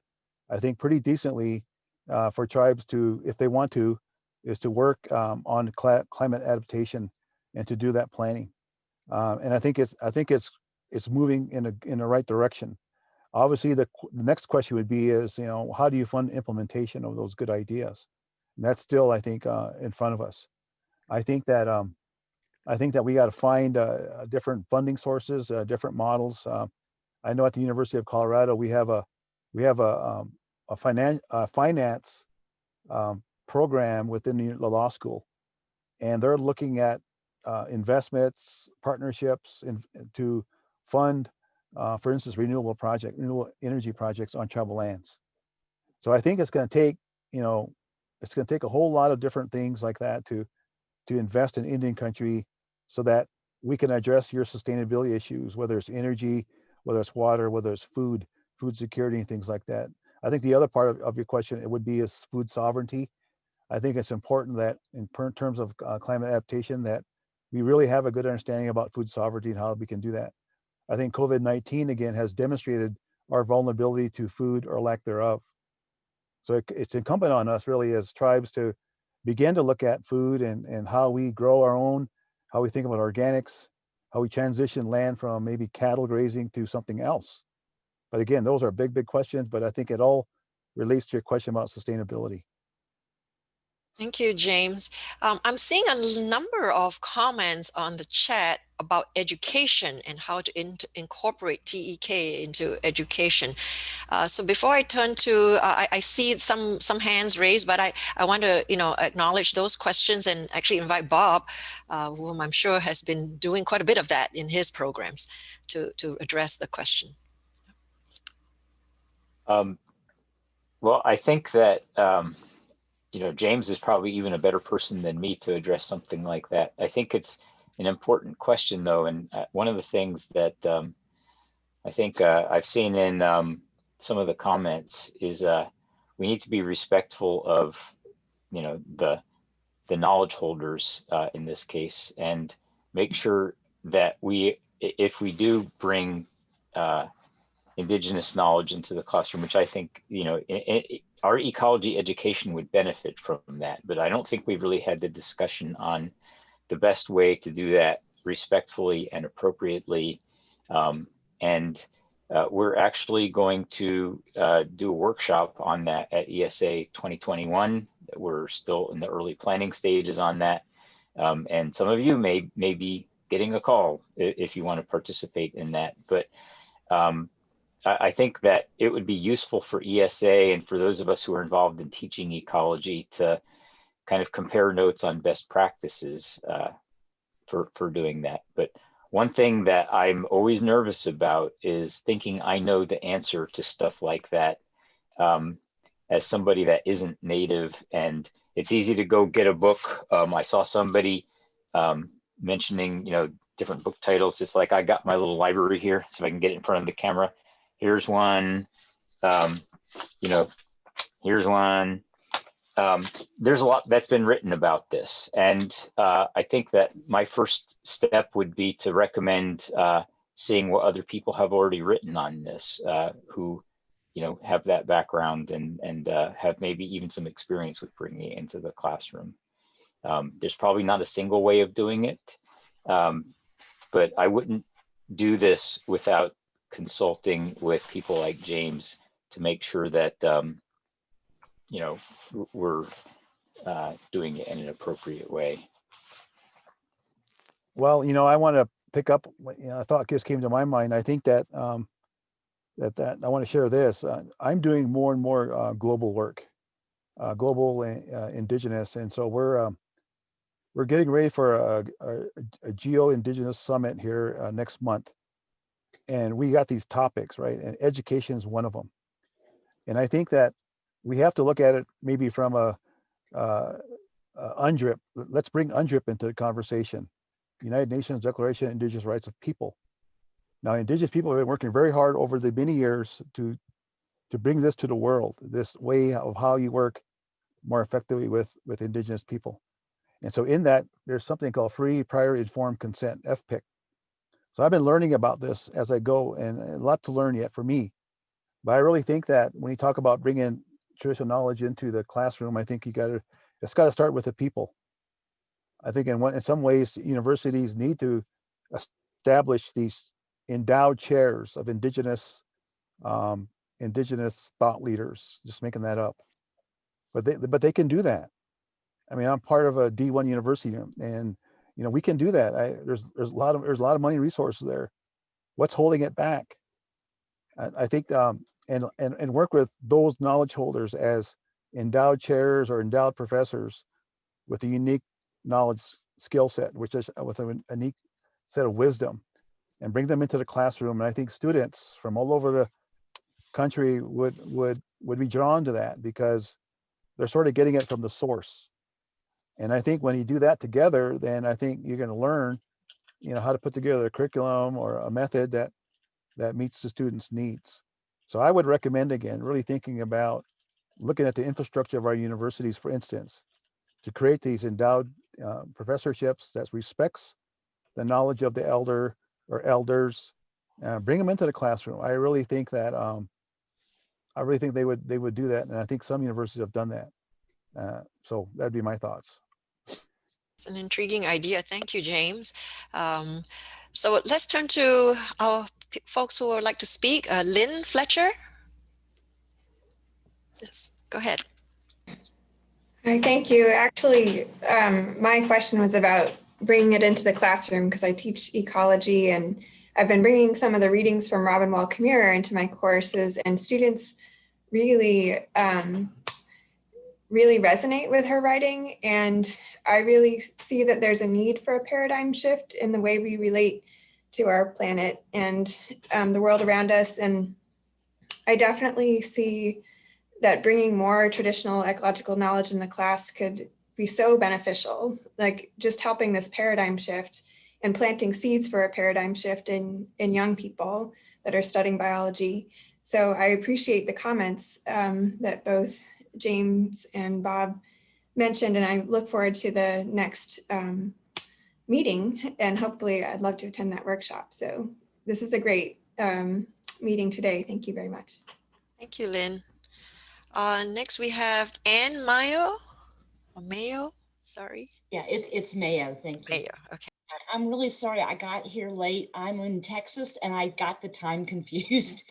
I think, pretty decently for tribes to, if they want to, is to work on climate adaptation and to do that planning. And I think it's moving in the right direction. Obviously, the next question would be is, how do you fund implementation of those good ideas? And that's still, I think, in front of us. I think that we got to find different funding sources, different models. I know at the University of Colorado we have a finance program within the law school, and they're looking at investments, partnerships, to fund, for instance, renewable energy projects on tribal lands. So I think it's going to take a whole lot of different things like that to invest in Indian country, so that we can address your sustainability issues, whether it's energy, whether it's water, whether it's food security, and things like that. I think the other part of your question, it would be, is food sovereignty. I think it's important that in terms of climate adaptation, that we really have a good understanding about food sovereignty and how we can do that. I think COVID-19 again has demonstrated our vulnerability to food or lack thereof. So it's incumbent on us really as tribes to begin to look at food and how we grow our own, how we think about organics, how we transition land from maybe cattle grazing to something else. But again, those are big, big questions, but I think it all relates to your question about sustainability. Thank you, James. I'm seeing a number of comments on the chat about education and how to incorporate TEK into education. So before I turn to, I see some hands raised, but I want to acknowledge those questions and actually invite Bob, whom I'm sure has been doing quite a bit of that in his programs, to address the question. Well, I think that James is probably even a better person than me to address something like that. I think it's an important question, though, and one of the things that I think I've seen in some of the comments is we need to be respectful of the knowledge holders in this case, and make sure that if we do bring Indigenous knowledge into the classroom, which I think our ecology education would benefit from that, but I don't think we've really had the discussion on the best way to do that respectfully and appropriately. And we're actually going to do a workshop on that at ESA 2021. We're still in the early planning stages on that. And some of you may be getting a call if you want to participate in that. But I think that it would be useful for ESA and for those of us who are involved in teaching ecology to kind of compare notes on best practices for doing that. But one thing that I'm always nervous about is thinking I know the answer to stuff like that as somebody that isn't native. And it's easy to go get a book. I saw somebody mentioning, different book titles. It's like I got my little library here, so if I can get it in front of the camera. Here's one, here's one. There's a lot that's been written about this. And I think that my first step would be to recommend seeing what other people have already written on this, who, have that background and have maybe even some experience with bringing it into the classroom. There's probably not a single way of doing it, but I wouldn't do this without consulting with people like James to make sure that we're doing it in an appropriate way. Well, I want to pick up. A thought just came to my mind. I think that that I want to share this. I'm doing more and more global work, global Indigenous, and so we're getting ready for a Geo-Indigenous summit here next month. And we got these topics, right? And education is one of them. And I think that we have to look at it maybe from a UNDRIP. Let's bring UNDRIP into the conversation. United Nations Declaration of Indigenous Rights of People. Now, Indigenous people have been working very hard over the many years to bring this to the world, this way of how you work more effectively with Indigenous people. And so in that, there's something called free, prior, informed consent, FPIC. So I've been learning about this as I go, and a lot to learn yet for me. But I really think that when you talk about bringing traditional knowledge into the classroom, I think it's got to start with the people. I think in some ways, universities need to establish these endowed chairs of Indigenous thought leaders. Just making that up, but they can do that. I mean, I'm part of a D1 university, and we can do that. There's a lot of money and resources there. What's holding it back? I think and work with those knowledge holders as endowed chairs or endowed professors with a unique knowledge skill set, which is with a unique set of wisdom, and bring them into the classroom. And I think students from all over the country would be drawn to that because they're sort of getting it from the source. And I think when you do that together, then I think you're going to learn, how to put together a curriculum or a method that meets the students' needs. So I would recommend, again, really thinking about looking at the infrastructure of our universities, for instance, to create these endowed professorships that respects the knowledge of the elder or elders, bring them into the classroom. I really think that they would do that, and I think some universities have done that. So that'd be my thoughts. It's an intriguing idea. Thank you, James. So let's turn to our folks who would like to speak. Lynn Fletcher. Yes, go ahead. Hi, thank you. Actually, my question was about bringing it into the classroom because I teach ecology, and I've been bringing some of the readings from Robin Wall Kimmerer into my courses, and students really, really resonate with her writing. And I really see that there's a need for a paradigm shift in the way we relate to our planet and the world around us. And I definitely see that bringing more traditional ecological knowledge in the class could be so beneficial, like just helping this paradigm shift and planting seeds for a paradigm shift in young people that are studying biology. So I appreciate the comments that both James and Bob mentioned, and I look forward to the next meeting, and hopefully I'd love to attend that workshop. So this is a great meeting today. Thank you very much. Thank you, Lynn. Next we have Anne Mayo, or Mayo, sorry. Yeah, it's Mayo, thank you. Mayo, okay. I'm really sorry I got here late. I'm in Texas and I got the time confused.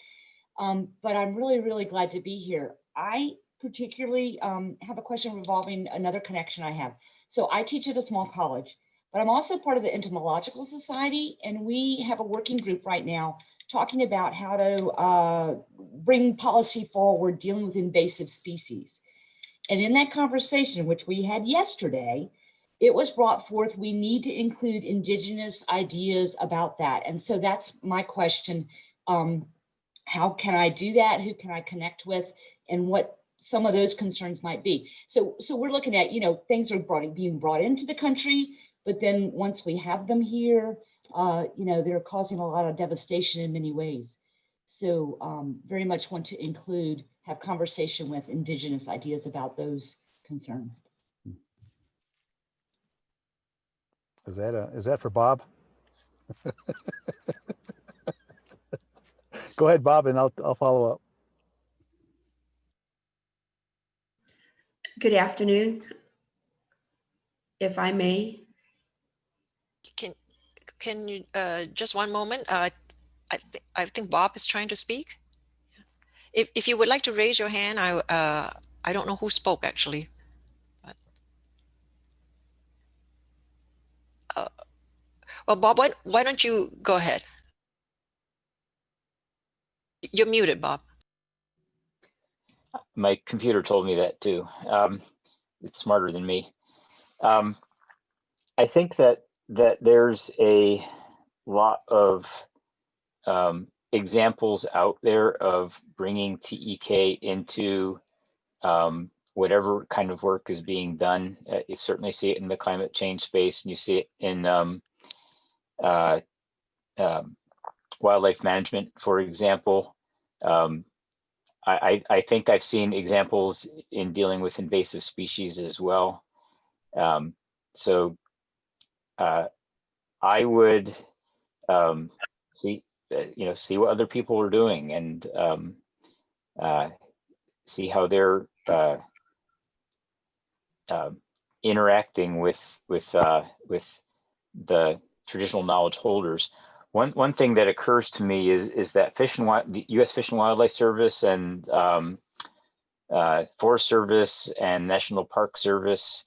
But I'm really, really glad to be here. I particularly have a question revolving another connection I have. So I teach at a small college, but I'm also part of the Entomological Society, and we have a working group right now talking about how to bring policy forward dealing with invasive species. And in that conversation, which we had yesterday, it was brought forth, we need to include Indigenous ideas about that. And so that's my question. How can I do that? Who can I connect with? And what some of those concerns might be. So we're looking at, things are being brought into the country, but then once we have them here, they're causing a lot of devastation in many ways. So very much want to have conversation with Indigenous ideas about those concerns. Is that for Bob? Go ahead, Bob, and I'll follow up. Good afternoon, if I may. Can you just one moment? I think Bob is trying to speak. If you would like to raise your hand, I don't know who spoke actually. But, well, Bob, why don't you go ahead? You're muted, Bob. My computer told me that too. It's smarter than me. I think that there's a lot of examples out there of bringing TEK into whatever kind of work is being done. You certainly see it in the climate change space, and you see it in wildlife management, for example. I think I've seen examples in dealing with invasive species as well. So I would see what other people are doing, and see how they're interacting with the traditional knowledge holders. One thing that occurs to me is that the U.S. Fish and Wildlife Service and Forest Service and National Park Service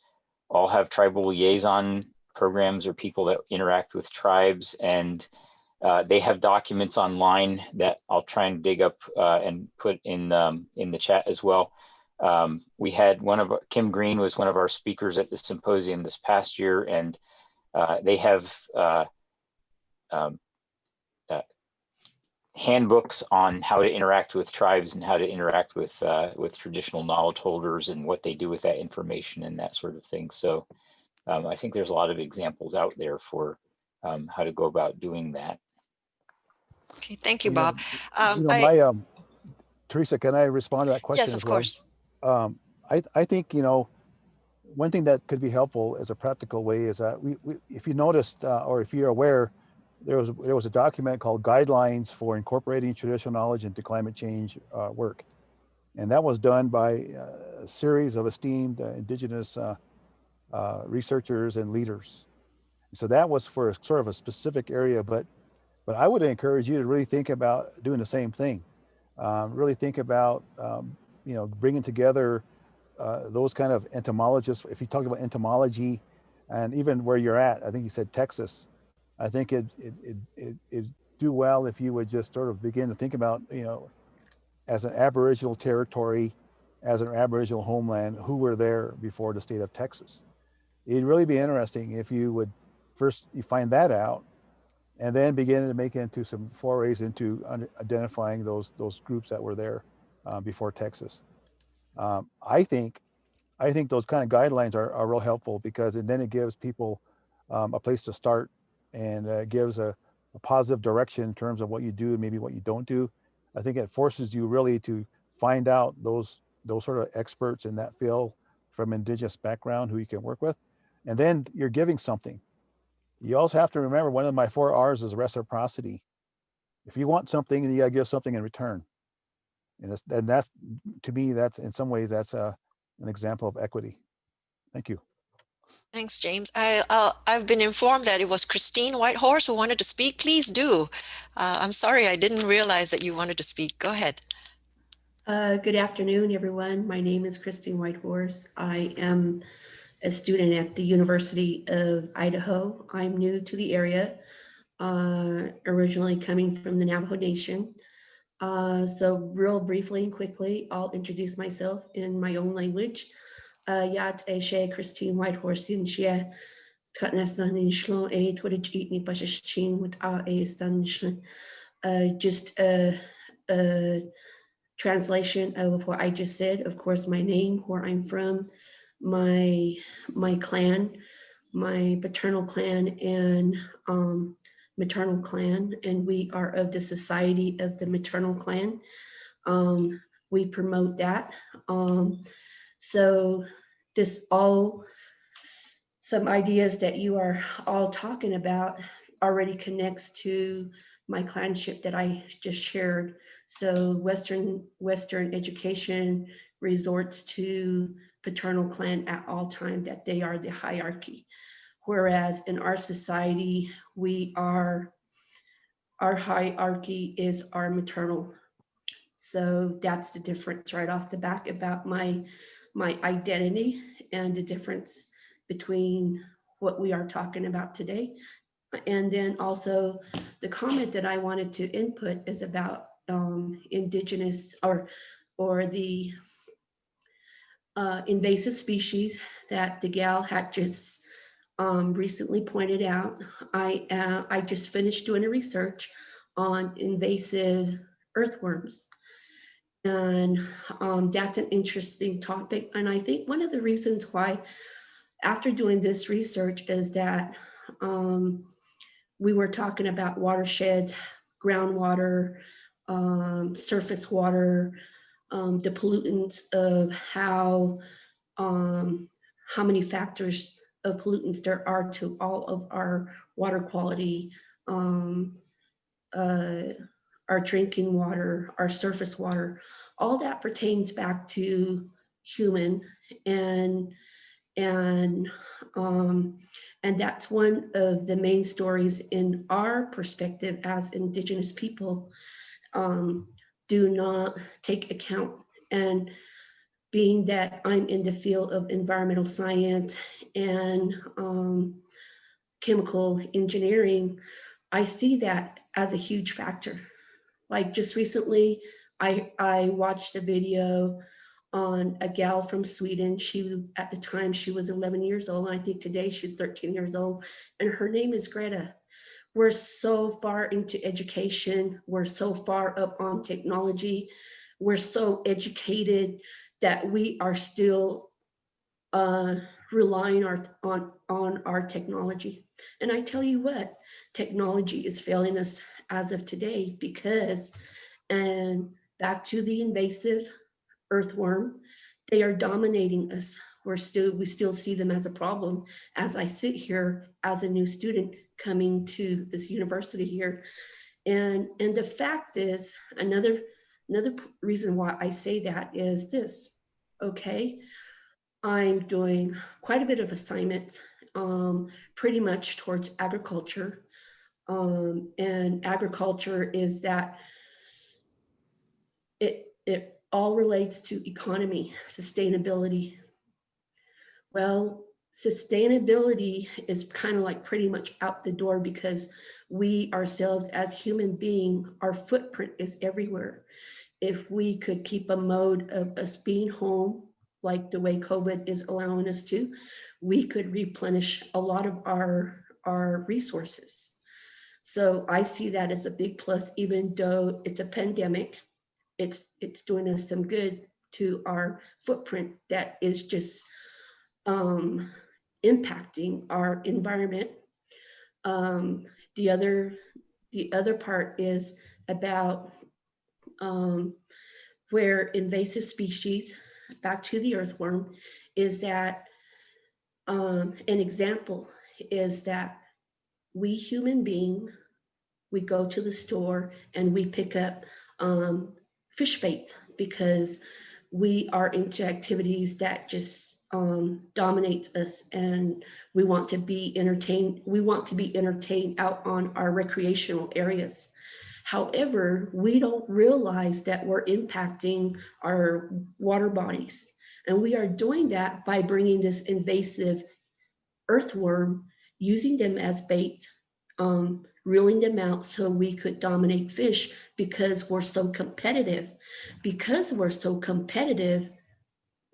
all have tribal liaison programs, or people that interact with tribes, and they have documents online that I'll try and dig up and put in the chat as well. We had Kim Green was one of our speakers at the symposium this past year, and they have handbooks on how to interact with tribes and how to interact with traditional knowledge holders and what they do with that information and that sort of thing. So I think there's a lot of examples out there for how to go about doing that. Okay, thank you, Bob. Teresa, can I respond to that question? Yes, of course. I think, one thing that could be helpful as a practical way is that if you noticed, or if you're aware, there was a document called Guidelines for Incorporating Traditional Knowledge into Climate Change Work. And that was done by a series of esteemed Indigenous researchers and leaders. So that was for sort of a specific area, but I would encourage you to really think about doing the same thing. Really think about, bringing together those kind of entomologists. If you talk about entomology, and even where you're at, I think you said Texas. I think it do well if you would just sort of begin to think about, as an Aboriginal territory, as an Aboriginal homeland, who were there before the state of Texas. It'd really be interesting if you would first you find that out, and then begin to make into some forays into identifying those groups that were there before Texas. I think those kind of guidelines are real helpful, because then it gives people a place to start, and gives a positive direction in terms of what you do and maybe what you don't do. I think it forces you really to find out those sort of experts in that field from Indigenous background who you can work with, and then you're giving something. You also have to remember one of my 4 R's is reciprocity. If you want something, you gotta give something in return. And that's to me, that's in some ways, that's an example of equity. Thank you. Thanks, James. I've been informed that it was Christine Whitehorse who wanted to speak. Please do. I'm sorry, I didn't realize that you wanted to speak. Go ahead. Good afternoon, everyone. My name is Christine Whitehorse. I am a student at the University of Idaho. I'm new to the area, originally coming from the Navajo Nation. So real briefly and quickly, I'll introduce myself in my own language. Yat Eshe Christine Whitehorse in Shia Katnasan in Shlo A Twitch Eat Me Bashashin with A Stan. Just a translation of what I just said. Of course, my name, where I'm from, my clan, my paternal clan and maternal clan, and we are of the Society of the Maternal Clan. We promote that. So this all, some ideas that you are all talking about already connects to my clanship that I just shared. So Western education resorts to paternal clan at all time, that they are the hierarchy. Whereas in our society, our hierarchy is our maternal. So that's the difference right off the back about my identity, and the difference between what we are talking about today. And then also the comment that I wanted to input is about Indigenous or the invasive species that the gal had just recently pointed out. I just finished doing a research on invasive earthworms. And that's an interesting topic. And I think one of the reasons why, after doing this research, is that we were talking about watersheds, groundwater, surface water, the pollutants of how many factors of pollutants there are to all of our water quality, our drinking water, our surface water. All that pertains back to human, and that's one of the main stories in our perspective as Indigenous people. Do not take account. And being that I'm in the field of environmental science and chemical engineering, I see that as a huge factor. Like just recently, I watched a video on a gal from Sweden. At the time, she was 11 years old. And I think today she's 13 years old. And her name is Greta. We're so far into education. We're so far up on technology. We're so educated that we are still relying on our technology. And I tell you what, technology is failing us as of today, because, and back to the invasive earthworm, they are dominating us. We still see them as a problem. As I sit here as a new student coming to this university here. And the fact is, another reason why I say that is this, okay? I'm doing quite a bit of assignments, pretty much towards agriculture. And agriculture is that it all relates to economy, sustainability. Well, sustainability is kind of like pretty much out the door because we ourselves as human beings, our footprint is everywhere. If we could keep a mode of us being home, like the way COVID is allowing us to, we could replenish a lot of our resources. So I see that as a big plus, even though it's a pandemic, it's doing us some good to our footprint that is just impacting our environment. The other part is about where invasive species, back to the earthworm, is that an example is that we human beings, we go to the store and we pick up fish bait because we are into activities that just dominates us, and we want to be entertained. We want to be entertained out on our recreational areas. However, we don't realize that we're impacting our water bodies. And we are doing that by bringing this invasive earthworm, using them as bait, reeling them out so we could dominate fish because we're so competitive. Because we're so competitive,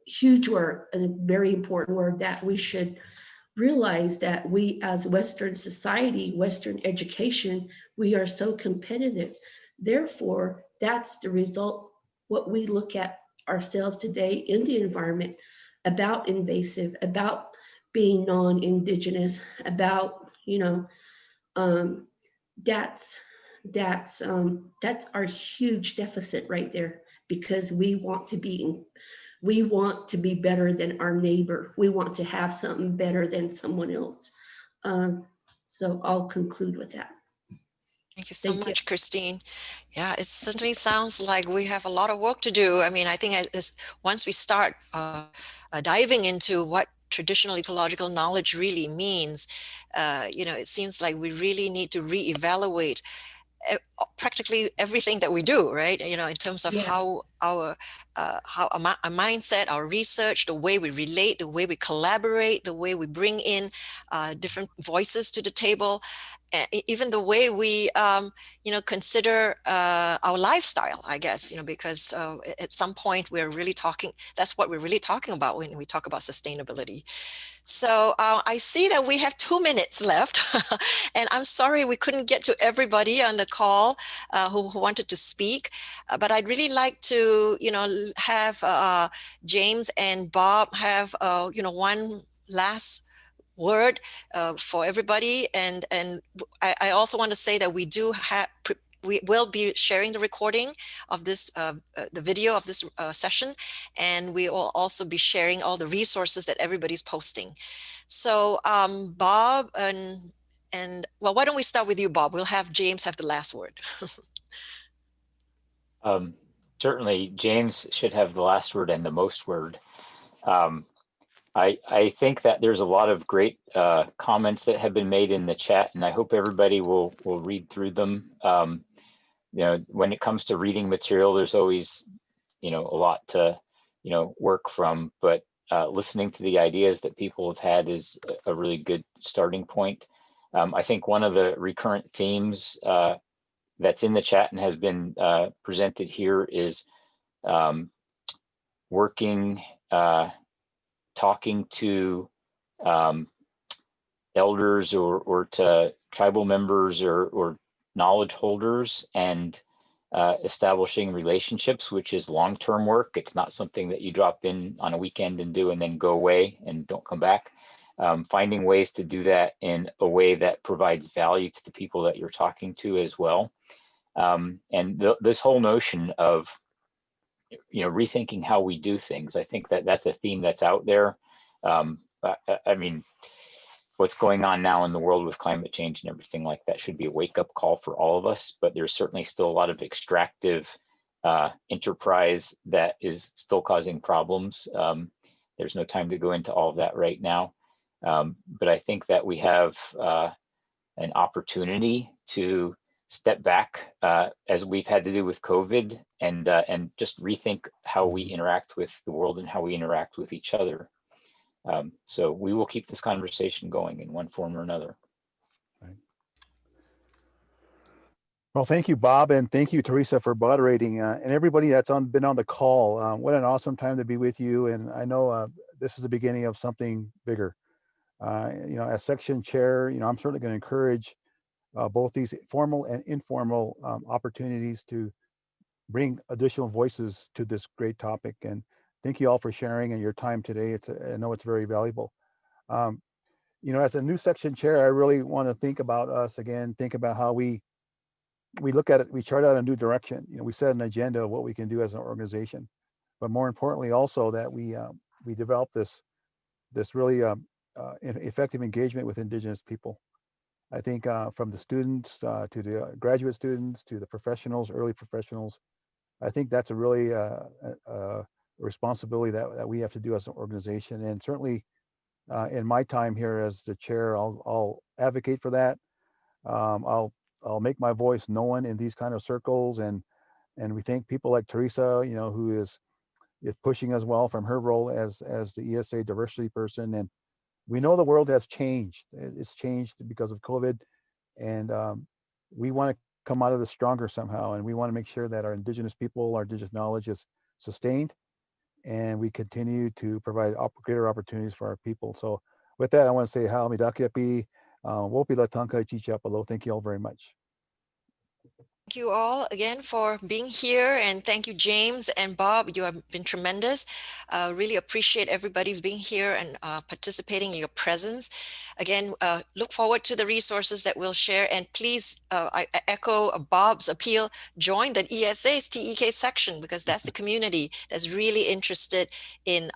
huge word, and a very important word that we should realize that we as Western society, Western education, we are so competitive. Therefore, that's the result, what we look at ourselves today in the environment about invasive, about being non-Indigenous, about, that's our huge deficit right there, because we want to be better than our neighbor. We want to have something better than someone else. So I'll conclude with that. Thank you so much, Christine. Yeah, it certainly sounds like we have a lot of work to do. I mean, I think once we start diving into what traditional ecological knowledge really means, it seems like we really need to reevaluate practically everything that we do, right? In terms of how our mindset, our research, the way we relate, the way we collaborate, the way we bring in different voices to the table, even the way we consider our lifestyle, I guess, because at some point that's what we're really talking about when we talk about sustainability. So I see that we have 2 minutes left, and I'm sorry we couldn't get to everybody on the call who wanted to speak, but I'd really like to, have James and Bob have, one last word for everybody. And I also want to say that we will be sharing the recording of this, the video of this session, and we will also be sharing all the resources that everybody's posting. So Bob and well, why don't we start with you, Bob? We'll have James have the last word. Certainly, James should have the last word and the most word. I think that there's a lot of great comments that have been made in the chat, and I hope everybody will read through them. When it comes to reading material, there's always, a lot to, work from, but listening to the ideas that people have had is a really good starting point. I think one of the recurrent themes that's in the chat and has been presented here is talking to elders or to tribal members or knowledge holders and establishing relationships, which is long-term work. It's not something that you drop in on a weekend and do and then go away and don't come back. Finding ways to do that in a way that provides value to the people that you're talking to as well. And this whole notion of rethinking how we do things, I think that's a theme that's out there. I mean, what's going on now in the world with climate change and everything like that should be a wake-up call for all of us, but there's certainly still a lot of extractive enterprise that is still causing problems. There's no time to go into all of that right now, but I think that we have an opportunity to step back as we've had to do with COVID and just rethink how we interact with the world and how we interact with each other. So we will keep this conversation going in one form or another. Right. Well, thank you, Bob, and thank you, Teresa, for moderating, and everybody that's been on the call. What an awesome time to be with you, and I know this is the beginning of something bigger. You know, as section chair, you know, I'm certainly going to encourage both these formal and informal opportunities to bring additional voices to this great topic. And thank you all for sharing and your time today. I know it's very valuable. You know, as a new section chair, I really want to think about us again, think about how we look at it, we chart out a new direction. You know, we set an agenda of what we can do as an organization, but more importantly also that we develop this really effective engagement with Indigenous people. I think from the students to the graduate students to the professionals, early professionals, I think that's a really a responsibility that we have to do as an organization. And certainly in my time here as the chair, I'll advocate for that. I'll make my voice known in these kind of circles, and we thank people like Teresa, you know, who is pushing as well from her role as the ESA diversity person. And we know the world has changed. It's changed because of COVID, and we want to come out of this stronger somehow. And we want to make sure that our Indigenous people, our Indigenous knowledge is sustained, and we continue to provide greater opportunities for our people. So with that, I want to say how midakiapi, wopi latanka chichapalo. Thank you all very much. Thank you all again for being here, and thank you, James and Bob. You have been tremendous. Really appreciate everybody being here and participating in your presence. Again, look forward to the resources that we'll share, and please, I echo Bob's appeal, join the ESA's TEK section, because that's the community that's really interested in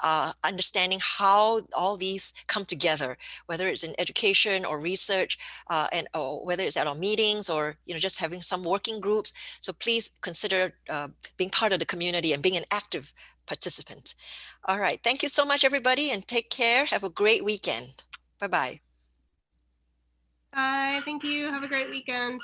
understanding how all these come together, whether it's in education or research, or whether it's at our meetings or, you know, just having some working groups. So please consider being part of the community and being an active participant. All right. Thank you so much, everybody, and take care. Have a great weekend. Bye-bye. Bye. Thank you. Have a great weekend.